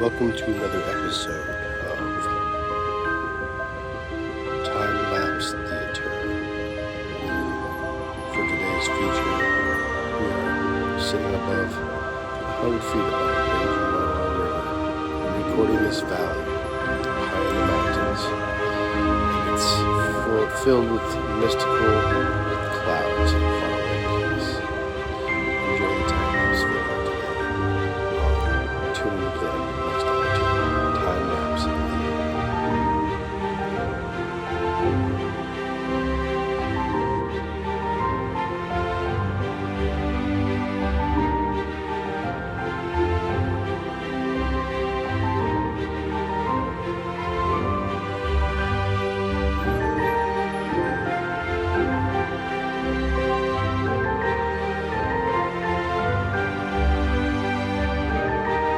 Welcome to another episode of Timelapse Theater. For today's feature, we are sitting above 100 feet above the raging River and recording this valley high in the mountains. And it's filled with mystical